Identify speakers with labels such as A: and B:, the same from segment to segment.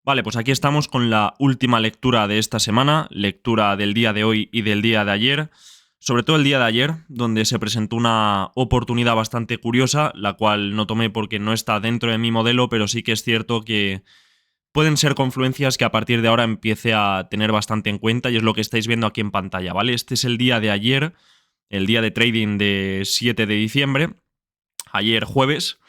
A: Vale, pues aquí estamos con la última lectura de esta semana, lectura del día de hoy y del día de ayer. Sobre todo el día de ayer, donde se presentó una oportunidad bastante curiosa, la cual no tomé porque no está dentro de mi modelo, pero sí que es cierto que pueden ser confluencias que a partir de ahora empiece a tener bastante en cuenta y es lo que estáis viendo aquí en pantalla, ¿vale? Este es el día de ayer, el día de trading de 7 de diciembre, ayer jueves.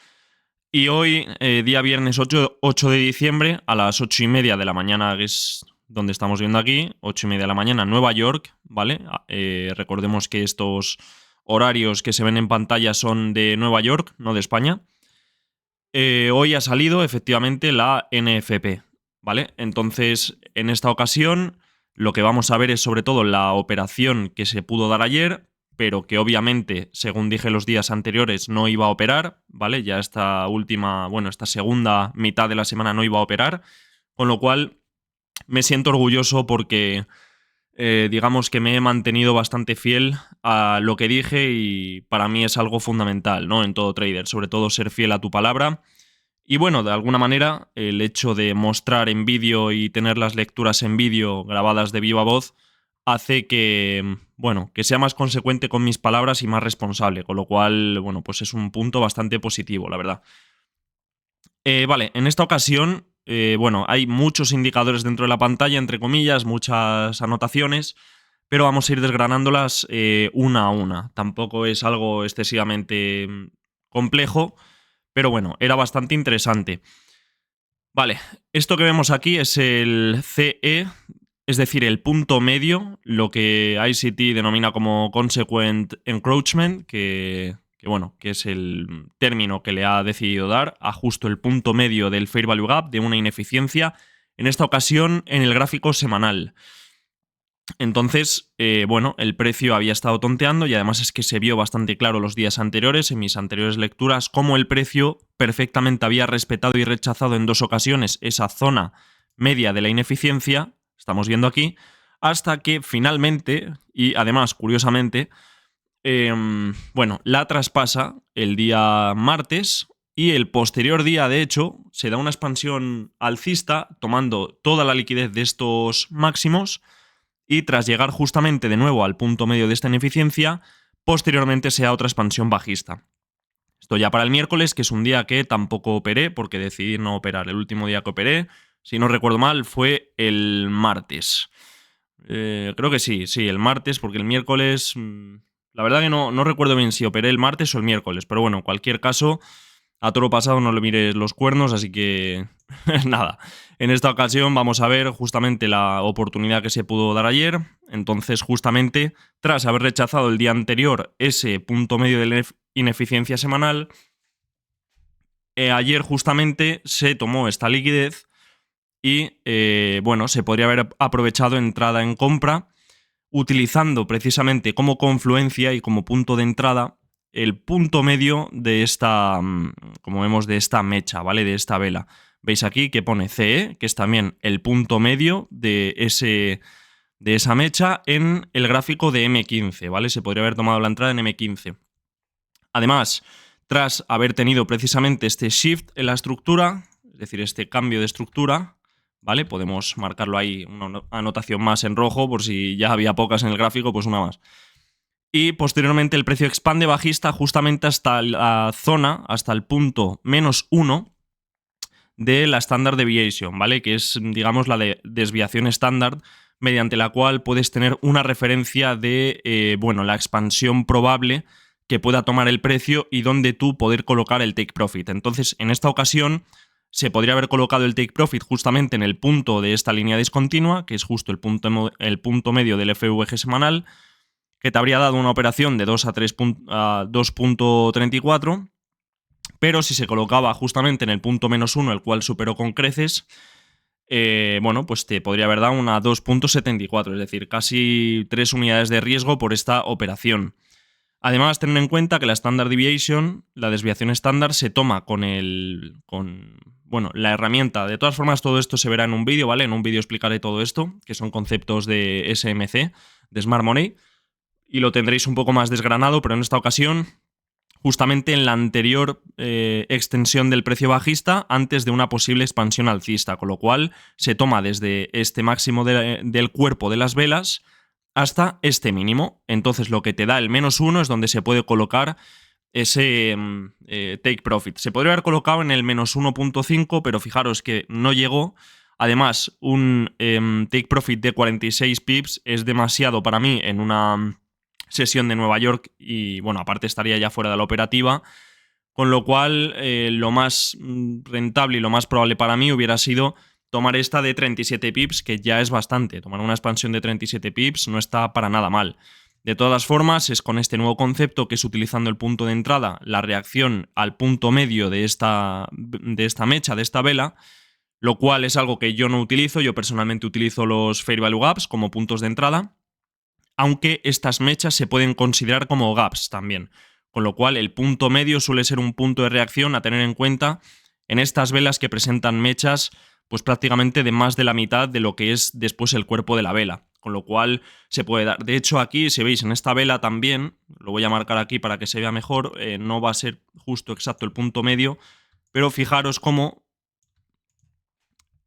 A: Y hoy, día viernes 8 de diciembre, a las 8:30 de la mañana, que es donde estamos viendo aquí, 8:30 de la mañana, Nueva York, ¿vale? Recordemos que estos horarios que se ven en pantalla son de Nueva York, no de España. Hoy ha salido efectivamente la NFP, ¿vale? Entonces, en esta ocasión, lo que vamos a ver es sobre todo la operación que se pudo dar ayer, pero que obviamente, según dije los días anteriores, no iba a operar, ¿vale? Ya esta segunda mitad de la semana no iba a operar, con lo cual me siento orgulloso porque digamos que me he mantenido bastante fiel a lo que dije y para mí es algo fundamental, ¿no? En todo trader, sobre todo ser fiel a tu palabra. Y bueno, de alguna manera, el hecho de mostrar en vídeo y tener las lecturas en vídeo grabadas de viva voz hace que, bueno, que sea más consecuente con mis palabras y más responsable, con lo cual, bueno, pues es un punto bastante positivo, la verdad. Vale, en esta ocasión, bueno, hay muchos indicadores dentro de la pantalla, entre comillas, muchas anotaciones, pero vamos a ir desgranándolas una a una. Tampoco es algo excesivamente complejo, pero bueno, era bastante interesante. Vale, esto que vemos aquí es el CE, es decir, el punto medio, lo que ICT denomina como Consequent Encroachment, que es el término que le ha decidido dar a justo el punto medio del Fair Value Gap de una ineficiencia, en esta ocasión en el gráfico semanal. Entonces, bueno, el precio había estado tonteando y además es que se vio bastante claro los días anteriores, en mis anteriores lecturas, cómo el precio perfectamente había respetado y rechazado en dos ocasiones esa zona media de la ineficiencia, estamos viendo aquí, hasta que finalmente, y además curiosamente, bueno, la traspasa el día martes y el posterior día, de hecho, se da una expansión alcista tomando toda la liquidez de estos máximos y tras llegar justamente de nuevo al punto medio de esta ineficiencia, posteriormente sea otra expansión bajista. Esto ya para el miércoles, que es un día que tampoco operé, porque decidí no operar. El último día que operé, si no recuerdo mal, fue el martes. Creo que sí, el martes, porque el miércoles... la verdad que no recuerdo bien si operé el martes o el miércoles, pero bueno, en cualquier caso, a toro pasado no le mires los cuernos, así que nada. En esta ocasión vamos a ver justamente la oportunidad que se pudo dar ayer. Entonces, justamente, tras haber rechazado el día anterior ese punto medio de la ineficiencia semanal, ayer justamente se tomó esta liquidez y, bueno, se podría haber aprovechado entrada en compra utilizando precisamente como confluencia y como punto de entrada el punto medio de esta, como vemos, de esta mecha, ¿vale? De esta vela. Veis aquí que pone CE, que es también el punto medio de esa mecha en el gráfico de M15, ¿vale? Se podría haber tomado la entrada en M15. Además, tras haber tenido precisamente este shift en la estructura, es decir, este cambio de estructura, ¿vale? Podemos marcarlo ahí, una anotación más en rojo, por si ya había pocas en el gráfico, pues una más. Y posteriormente el precio expande bajista justamente hasta la zona, hasta el punto -1 de la Standard Deviation, ¿vale? Que es, digamos, la desviación estándar mediante la cual puedes tener una referencia de, bueno, la expansión probable que pueda tomar el precio y donde tú poder colocar el take profit. Entonces, en esta ocasión se podría haber colocado el take profit justamente en el punto de esta línea discontinua, que es justo el punto medio del FVG semanal, que te habría dado una operación de 2 a 2.34, pero si se colocaba justamente en el punto -1, el cual superó con creces, bueno, pues te podría haber dado una 2.74, es decir, casi 3 unidades de riesgo por esta operación. Además, tener en cuenta que la Standard Deviation, la desviación estándar, se toma con la herramienta. De todas formas, todo esto se verá en un vídeo, ¿vale? En un vídeo explicaré todo esto, que son conceptos de SMC, de Smart Money, y lo tendréis un poco más desgranado, pero en esta ocasión justamente en la anterior extensión del precio bajista antes de una posible expansión alcista, con lo cual se toma desde este máximo del cuerpo de las velas hasta este mínimo. Entonces lo que te da el -1 es donde se puede colocar ese take profit. Se podría haber colocado en el -1.5, pero fijaros que no llegó. Además, un take profit de 46 pips es demasiado para mí en una sesión de Nueva York y, bueno, aparte estaría ya fuera de la operativa, con lo cual lo más rentable y lo más probable para mí hubiera sido tomar esta de 37 pips, que ya es bastante. Tomar una expansión de 37 pips no está para nada mal. De todas formas, es con este nuevo concepto, que es utilizando el punto de entrada, la reacción al punto medio de esta mecha, de esta vela, lo cual es algo que yo no utilizo. Yo personalmente utilizo los Fair Value Gaps como puntos de entrada, aunque estas mechas se pueden considerar como gaps también, con lo cual el punto medio suele ser un punto de reacción a tener en cuenta en estas velas que presentan mechas pues prácticamente de más de la mitad de lo que es después el cuerpo de la vela, con lo cual se puede dar. De hecho, aquí, si veis en esta vela también, lo voy a marcar aquí para que se vea mejor, no va a ser justo exacto el punto medio, pero fijaros cómo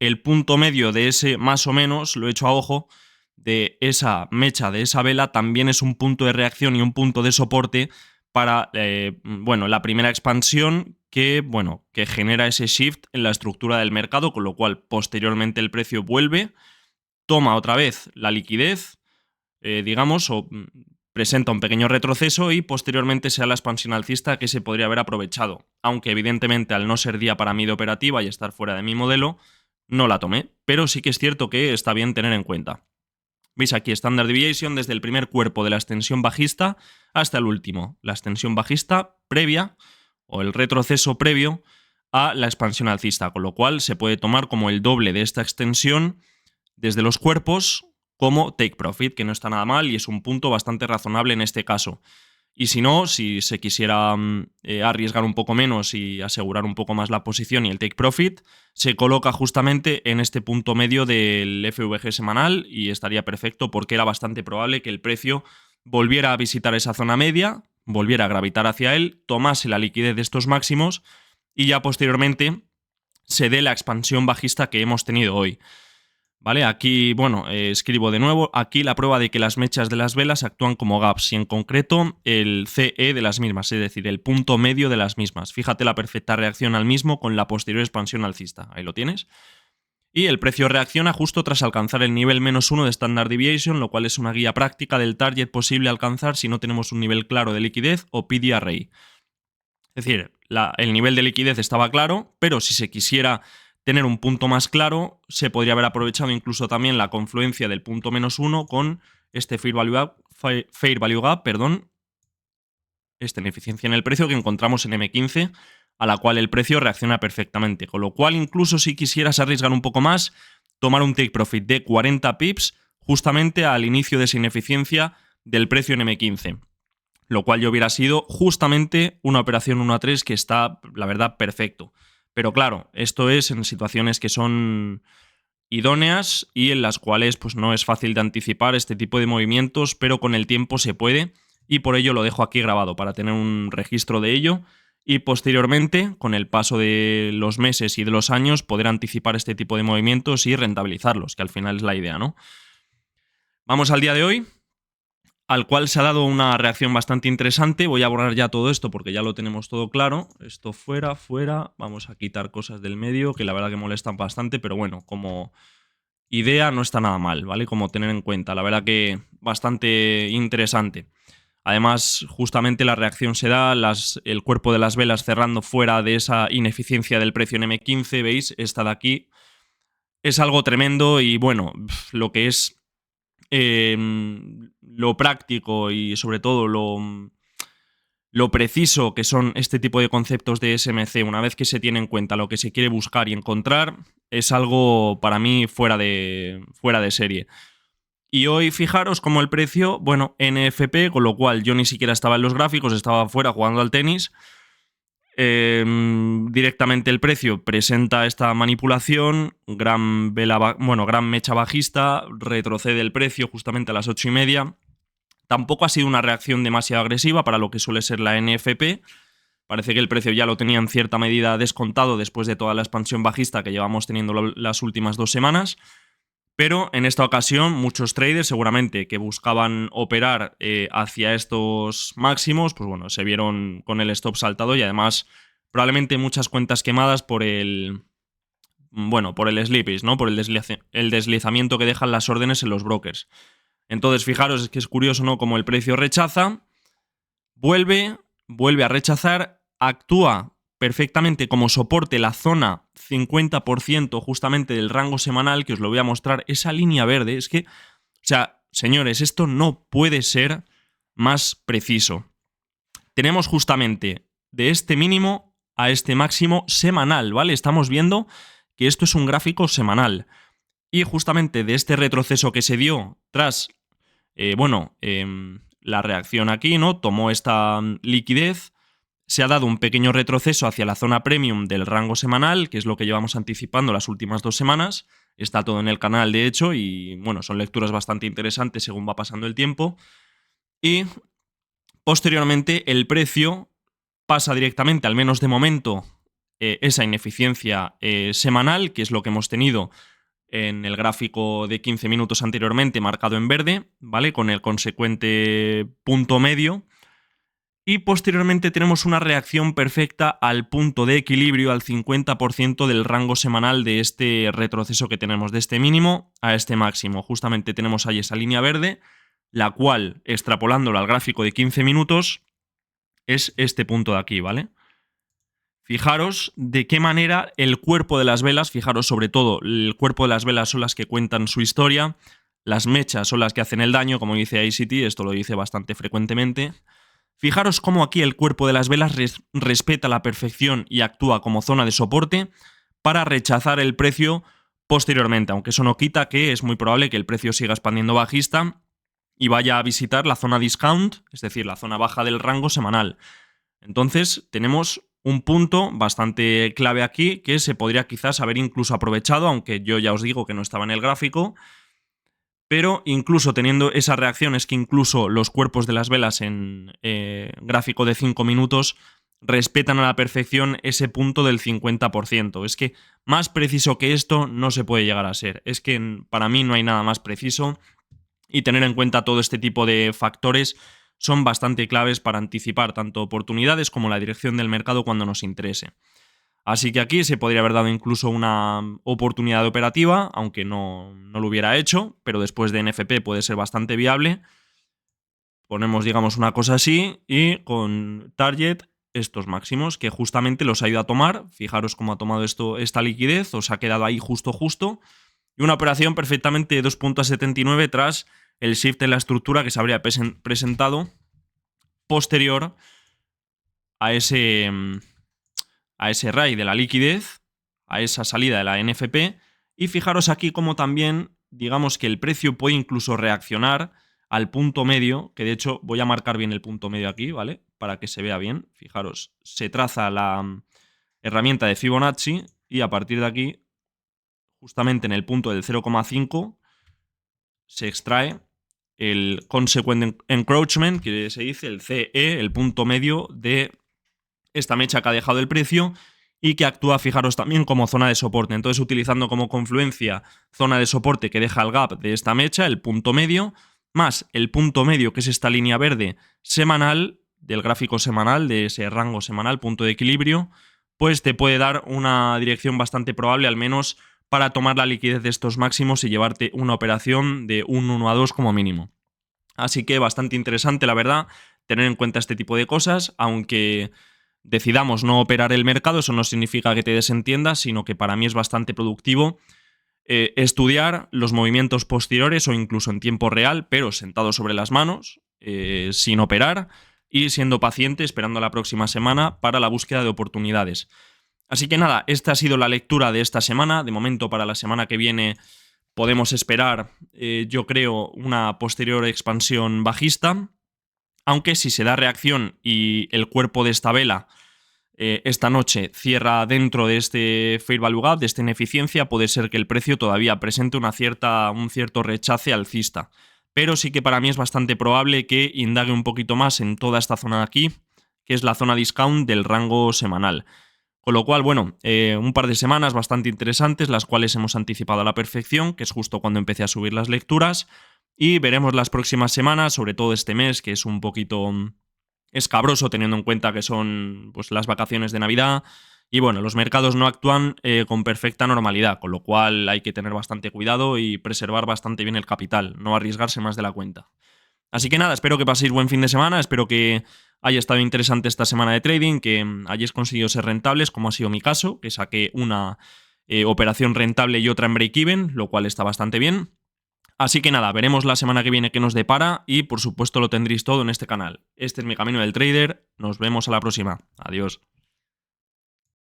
A: el punto medio de ese, más o menos, lo he hecho a ojo, de esa mecha, de esa vela, también es un punto de reacción y un punto de soporte para la primera expansión que genera ese shift en la estructura del mercado, con lo cual posteriormente el precio vuelve, toma otra vez la liquidez, o presenta un pequeño retroceso y posteriormente sea la expansión alcista que se podría haber aprovechado. Aunque evidentemente al no ser día para mí de operativa y estar fuera de mi modelo, no la tomé, pero sí que es cierto que está bien tener en cuenta. Veis aquí Standard Deviation desde el primer cuerpo de la extensión bajista hasta el último. La extensión bajista previa o el retroceso previo a la expansión alcista, con lo cual se puede tomar como el doble de esta extensión desde los cuerpos como take profit, que no está nada mal y es un punto bastante razonable en este caso. Y si no, si se quisiera arriesgar un poco menos y asegurar un poco más la posición y el take profit, se coloca justamente en este punto medio del FVG semanal y estaría perfecto, porque era bastante probable que el precio volviera a visitar esa zona media, volviera a gravitar hacia él, tomase la liquidez de estos máximos y ya posteriormente se dé la expansión bajista que hemos tenido hoy. ¿Vale? Aquí, escribo de nuevo, aquí la prueba de que las mechas de las velas actúan como gaps y en concreto el CE de las mismas, es decir, el punto medio de las mismas. Fíjate la perfecta reacción al mismo con la posterior expansión alcista. Ahí lo tienes. Y el precio reacciona justo tras alcanzar el nivel -1 de Standard Deviation, lo cual es una guía práctica del target posible alcanzar si no tenemos un nivel claro de liquidez o PD array. Es decir, el nivel de liquidez estaba claro, pero si se quisiera tener un punto más claro, se podría haber aprovechado incluso también la confluencia del punto -1 con este Fair Value Gap, esta ineficiencia en el precio que encontramos en M15, a la cual el precio reacciona perfectamente. Con lo cual, incluso si quisieras arriesgar un poco más, tomar un take profit de 40 pips justamente al inicio de esa ineficiencia del precio en M15. Lo cual ya hubiera sido justamente una operación 1 a 3 que está, la verdad, perfecto. Pero claro, esto es en situaciones que son idóneas y en las cuales pues no es fácil de anticipar este tipo de movimientos, pero con el tiempo se puede y por ello lo dejo aquí grabado para tener un registro de ello y posteriormente, con el paso de los meses y de los años, poder anticipar este tipo de movimientos y rentabilizarlos, que al final es la idea, ¿no? Vamos al día de hoy, al cual se ha dado una reacción bastante interesante. Voy a borrar ya todo esto porque ya lo tenemos todo claro. Esto fuera. Vamos a quitar cosas del medio que la verdad que molestan bastante, pero bueno, como idea no está nada mal, ¿vale? Como tener en cuenta. La verdad que bastante interesante. Además, justamente la reacción se da, el cuerpo de las velas cerrando fuera de esa ineficiencia del precio en M15, ¿veis? Esta de aquí es algo tremendo y bueno, lo que es lo práctico y sobre todo lo preciso que son este tipo de conceptos de SMC, una vez que se tiene en cuenta lo que se quiere buscar y encontrar, es algo para mí fuera de serie. Y hoy fijaros como el precio, NFP, con lo cual yo ni siquiera estaba en los gráficos, estaba fuera jugando al tenis. Directamente el precio presenta esta manipulación, gran mecha bajista, retrocede el precio justamente a las 8:30. Tampoco ha sido una reacción demasiado agresiva para lo que suele ser la NFP, Parece que el precio ya lo tenía en cierta medida descontado después de toda la expansión bajista que llevamos teniendo las últimas 2 semanas. Pero en esta ocasión muchos traders seguramente que buscaban operar hacia estos máximos, pues bueno, se vieron con el stop saltado y además probablemente muchas cuentas quemadas por el slippage, ¿no? Por el deslizamiento que dejan las órdenes en los brokers. Entonces, fijaros, es que es curioso, ¿no? Como el precio rechaza, vuelve a rechazar, actúa perfectamente como soporte la zona 50% justamente del rango semanal, que os lo voy a mostrar, esa línea verde. Es que, o sea, señores, esto no puede ser más preciso. Tenemos justamente de este mínimo a este máximo semanal, ¿vale? Estamos viendo que esto es un gráfico semanal. Y justamente de este retroceso que se dio tras, la reacción aquí, ¿no? Tomó esta liquidez, se ha dado un pequeño retroceso hacia la zona premium del rango semanal, que es lo que llevamos anticipando las últimas 2 semanas. Está todo en el canal, de hecho, y bueno, son lecturas bastante interesantes según va pasando el tiempo. Y posteriormente el precio pasa directamente, al menos de momento, esa ineficiencia semanal, que es lo que hemos tenido en el gráfico de 15 minutos anteriormente, marcado en verde, ¿vale? Con el consecuente punto medio. Y posteriormente tenemos una reacción perfecta al punto de equilibrio, al 50% del rango semanal de este retroceso que tenemos, de este mínimo a este máximo. Justamente tenemos ahí esa línea verde, la cual, extrapolándolo al gráfico de 15 minutos, es este punto de aquí, ¿vale? Fijaros de qué manera el cuerpo de las velas, fijaros sobre todo, el cuerpo de las velas son las que cuentan su historia, las mechas son las que hacen el daño, como dice ICT, esto lo dice bastante frecuentemente. Fijaros cómo aquí el cuerpo de las velas respeta la perfección y actúa como zona de soporte para rechazar el precio posteriormente, aunque eso no quita que es muy probable que el precio siga expandiendo bajista y vaya a visitar la zona discount, es decir, la zona baja del rango semanal. Entonces tenemos un punto bastante clave aquí que se podría quizás haber incluso aprovechado, aunque yo ya os digo que no estaba en el gráfico. Pero incluso teniendo esa reacción, es que incluso los cuerpos de las velas en gráfico de 5 minutos respetan a la perfección ese punto del 50%. Es que más preciso que esto no se puede llegar a ser. Es que para mí no hay nada más preciso y tener en cuenta todo este tipo de factores son bastante claves para anticipar tanto oportunidades como la dirección del mercado cuando nos interese. Así que aquí se podría haber dado incluso una oportunidad operativa, aunque no lo hubiera hecho, pero después de NFP puede ser bastante viable. Ponemos, digamos, una cosa así y con target estos máximos, que justamente los ha ido a tomar. Fijaros cómo ha tomado esta liquidez, os ha quedado ahí justo. Y una operación perfectamente de 2.79 tras el shift en la estructura que se habría presentado posterior a ese RAI de la liquidez, a esa salida de la NFP, y fijaros aquí como también, digamos que el precio puede incluso reaccionar al punto medio, que de hecho voy a marcar bien el punto medio aquí, ¿vale? Para que se vea bien. Fijaros, se traza la herramienta de Fibonacci y a partir de aquí, justamente en el punto del 0,5, se extrae el Consequent Encroachment, que se dice el CE, el punto medio de esta mecha que ha dejado el precio y que actúa, fijaros, también como zona de soporte. Entonces, utilizando como confluencia zona de soporte que deja el gap de esta mecha, el punto medio, más el punto medio, que es esta línea verde semanal, del gráfico semanal, de ese rango semanal, punto de equilibrio, pues te puede dar una dirección bastante probable, al menos para tomar la liquidez de estos máximos y llevarte una operación de un 1 a 2 como mínimo. Así que bastante interesante, la verdad, tener en cuenta este tipo de cosas, aunque decidamos no operar el mercado, eso no significa que te desentiendas, sino que para mí es bastante productivo estudiar los movimientos posteriores o incluso en tiempo real, pero sentado sobre las manos, sin operar y siendo paciente, esperando la próxima semana para la búsqueda de oportunidades. Así que nada, esta ha sido la lectura de esta semana. De momento, para la semana que viene podemos esperar, yo creo, una posterior expansión bajista, aunque si se da reacción y el cuerpo de esta vela esta noche cierra dentro de este fair value gap, de esta ineficiencia, puede ser que el precio todavía presente un cierto rechace alcista. Pero sí que para mí es bastante probable que indague un poquito más en toda esta zona de aquí, que es la zona discount del rango semanal. Con lo cual, bueno, un par de semanas bastante interesantes, las cuales hemos anticipado a la perfección, que es justo cuando empecé a subir las lecturas, y veremos las próximas semanas, sobre todo este mes, que es un poquito escabroso teniendo en cuenta que son pues, las vacaciones de Navidad. Y bueno, los mercados no actúan con perfecta normalidad, con lo cual hay que tener bastante cuidado y preservar bastante bien el capital, no arriesgarse más de la cuenta. Así que nada, espero que paséis buen fin de semana, espero que haya estado interesante esta semana de trading, que hayáis conseguido ser rentables, como ha sido mi caso, que saqué una operación rentable y otra en break-even, lo cual está bastante bien. Así que nada, veremos la semana que viene qué nos depara y por supuesto lo tendréis todo en este canal. Este es mi camino del trader, nos vemos a la próxima. Adiós.